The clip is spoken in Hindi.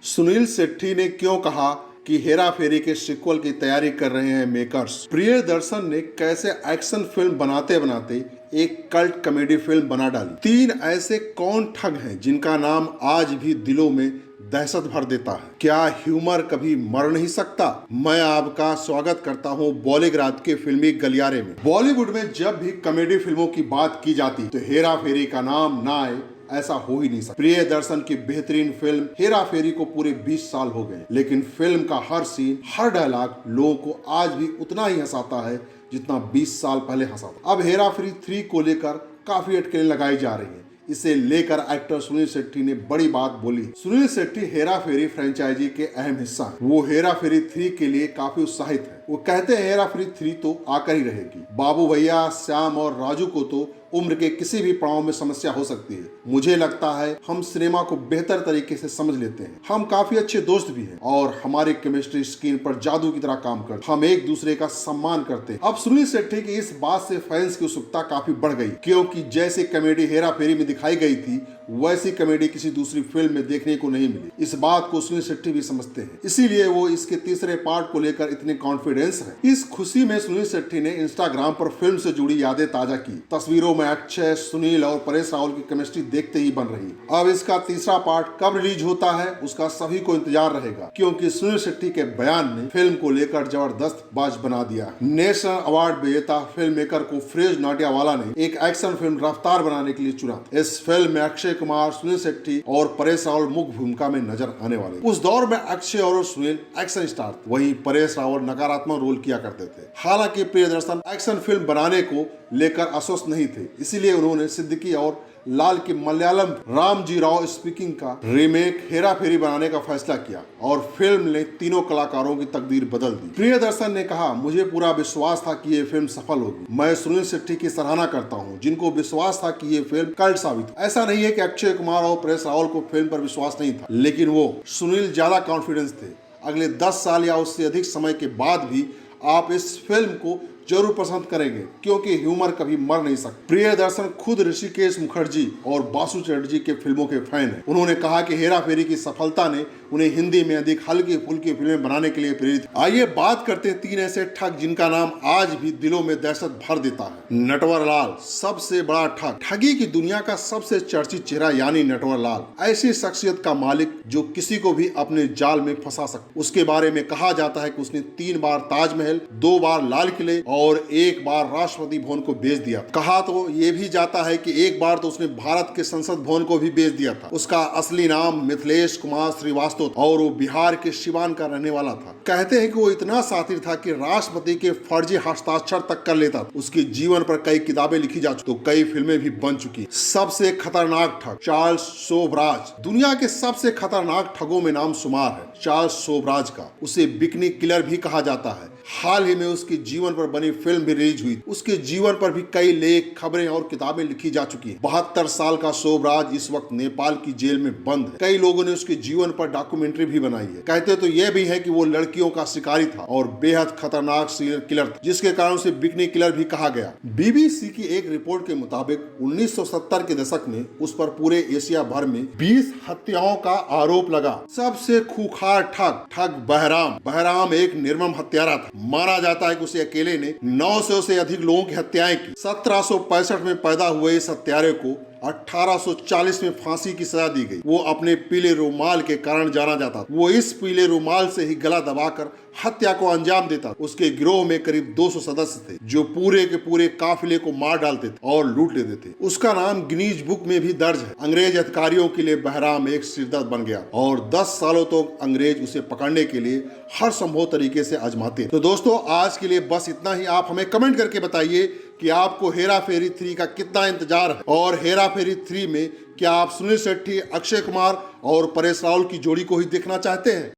सुनील शेट्टी ने क्यों कहा कि हेरा फेरी के सीक्वल की तैयारी कर रहे हैं मेकर्स? प्रियदर्शन ने कैसे एक्शन फिल्म बनाते बनाते एक कल्ट कॉमेडी फिल्म बना डाली? तीन ऐसे कौन ठग हैं जिनका नाम आज भी दिलों में दहशत भर देता है? क्या ह्यूमर कभी मर नहीं सकता? मैं आपका स्वागत करता हूं बॉलीवुड के फिल्मी गलियारे में। बॉलीवुड में जब भी कॉमेडी फिल्मों की बात की जाती तो हेरा फेरी का नाम ना आए ऐसा हो ही नहीं सकता। प्रियदर्शन की बेहतरीन फिल्म हेरा फेरी को पूरे 20 साल हो गए, लेकिन फिल्म का हर सीन, हर डायलॉग लोगों को आज भी उतना ही हंसाता है जितना 20 साल पहले हंसा था। अब हेरा फेरी 3 को लेकर काफी अटकलें लगाई जा रही हैं। इसे लेकर एक्टर सुनील शेट्टी ने बड़ी बात बोली। सुनील शेट्टी हेरा फेरी फ्रेंचाइजी के अहम हिस्सा हैं। वो हेरा फेरी 3 के लिए काफी उत्साहित है। वो कहते हैं हेरा फेरी 3 तो आकर ही रहेगी। बाबू भैया, श्याम और राजू को तो उम्र के किसी भी पड़ाव में समस्या हो सकती है। मुझे लगता है हम सिनेमा को बेहतर तरीके से समझ लेते हैं। हम काफी अच्छे दोस्त भी हैं और हमारी केमिस्ट्री स्क्रीन पर जादू की तरह काम करती है। हम एक दूसरे का सम्मान करते हैं। अब सुनील शेट्टी की इस बात से फैंस की उत्सुकता काफी बढ़ गई, क्योंकि जैसे कॉमेडी हेरा फेरी में दिखाई गई थी वैसी कॉमेडी किसी दूसरी फिल्म में देखने को नहीं मिली। इस बात को सुनील शेट्टी भी समझते हैं, इसीलिए वो इसके तीसरे पार्ट को लेकर इतने कॉन्फिडेंस है। इस खुशी में सुनील शेट्टी ने इंस्टाग्राम पर फिल्म से जुड़ी यादें ताजा की। तस्वीरों में अक्षय, सुनील और परेश रावल की केमिस्ट्री देखते ही बन रही है। अब इसका तीसरा पार्ट कब रिलीज होता है उसका सभी को इंतजार रहेगा, क्योंकि सुनील शेट्टी के बयान ने फिल्म को लेकर जबरदस्त बाज बना दिया। नेशनल अवार्ड विजेता फिल्म मेकर को फिरोज नाडियावाला ने एक एक्शन फिल्म रफ्तार बनाने के लिए चुना। इस फिल्म में अक्षय कुमार, सुनील शेट्टी और परेश रावल मुख्य भूमिका में नजर आने वाले। उस दौर में अक्षय और सुनील एक्शन स्टार, वहीं परेश रावल नकारात्मक रोल किया करते थे। हालांकि प्रियदर्शन एक्शन फिल्म बनाने को लेकर आश्वस्त नहीं थे, इसीलिए उन्होंने सिद्दीकी और लाल की मलयालम रामजी राव स्पीकिंग का रीमेक हेरा फेरी बनाने का फैसला किया और फिल्म ने तीनों कलाकारों की तकदीर बदल दी। प्रियदर्शन ने कहा, मुझे पूरा विश्वास था कि ये फिल्म सफल होगी। मैं सुनील शेट्टी की सराहना करता हूँ जिनको विश्वास था कि ये फिल्म कल्ट साबित। ऐसा नहीं है कि अक्षय कुमार और परेश रावल को फिल्म पर विश्वास नहीं था, लेकिन वो सुनील ज्यादा कॉन्फिडेंस थे। अगले 10 साल या उससे अधिक समय के बाद भी आप इस फिल्म को जरूर पसंद करेंगे, क्योंकि ह्यूमर कभी मर नहीं सकता। प्रियदर्शन खुद ऋषिकेश मुखर्जी और बासु चटर्जी के फिल्मों के फैन हैं। उन्होंने कहा कि हेरा फेरी की सफलता ने उन्हें हिंदी में अधिक हल्की फुल्की फिल्में बनाने के लिए प्रेरित। आइए बात करते हैं तीन ऐसे ठग जिनका नाम आज भी दिलों में दहशत भर देता है। नटवरलाल सबसे बड़ा ठग। ठगी की दुनिया का सबसे चर्चित चेहरा यानी नटवरलाल, ऐसी शख्सियत का मालिक जो किसी को भी अपने जाल में फंसा सकता। उसके बारे में कहा जाता है कि उसने 3 बार ताजमहल, 2 बार लाल किले और 1 बार राष्ट्रपति भवन को बेच दिया। कहा तो ये भी जाता है कि 1 बार तो उसने भारत के संसद भवन को भी बेच दिया था। उसका असली नाम मिथिलेश कुमार श्रीवास्तव और वो बिहार के सिवान का रहने वाला था। कहते हैं कि वो इतना शातिर था कि राष्ट्रपति के फर्जी हस्ताक्षर तक कर लेता था। उसके जीवन पर कई किताबें लिखी जा चुकी, तो कई फिल्में भी बन चुकी। सबसे खतरनाक ठग चार्ल्स शोभराज। दुनिया के सबसे खतरनाक ठगों में नाम शुमार है चार्ल्स शोभराज का। उसे बिकनी किलर भी कहा जाता है। हाल ही में उसके जीवन पर बनी फिल्म भी रिलीज हुई। उसके जीवन पर भी कई लेख, खबरें और किताबें लिखी जा चुकी हैं। 72 साल का शोभराज इस वक्त नेपाल की जेल में बंद है। कई लोगों ने उसके जीवन पर डॉक्यूमेंट्री भी बनाई है। कहते तो यह भी है कि वो लड़कियों का शिकारी था और बेहद खतरनाक सीरियल किलर था, जिसके कारण उसे बिकनी किलर भी कहा गया। बीबीसी की एक रिपोर्ट के मुताबिक 1970 के दशक में उस पर पूरे एशिया भर में 20 हत्याओं का आरोप लगा। सबसे खूंखार ठग बहराम एक निर्मम हत्यारा था। माना जाता है कि उसे अकेले ने 900 से अधिक लोगों की हत्याएं की। 1765 में पैदा हुए इस हत्यारे को 1840 में फांसी की सजा दी गई। वो अपने पीले रुमाल के कारण जाना जाता था। वो इस पीले रुमाल से ही गला दबाकर हत्या को अंजाम देता। उसके गिरोह में करीब 200 सदस्य थे जो पूरे के पूरे काफिले को मार डालते थे और लूट लेते थे। उसका नाम गिनीज बुक में भी दर्ज है। अंग्रेज अधिकारियों के लिए बहराम एक सिरदर्द बन गया और 10 सालों तक अंग्रेज उसे पकड़ने के लिए हर संभव तरीके से आजमाते। तो दोस्तों आज के लिए बस इतना ही। आप हमें कमेंट करके बताइए कि आपको हेरा फेरी 3 का कितना इंतजार है और हेरा फेरी 3 में क्या आप सुनील शेट्टी, अक्षय कुमार और परेश रावल की जोड़ी को ही देखना चाहते हैं?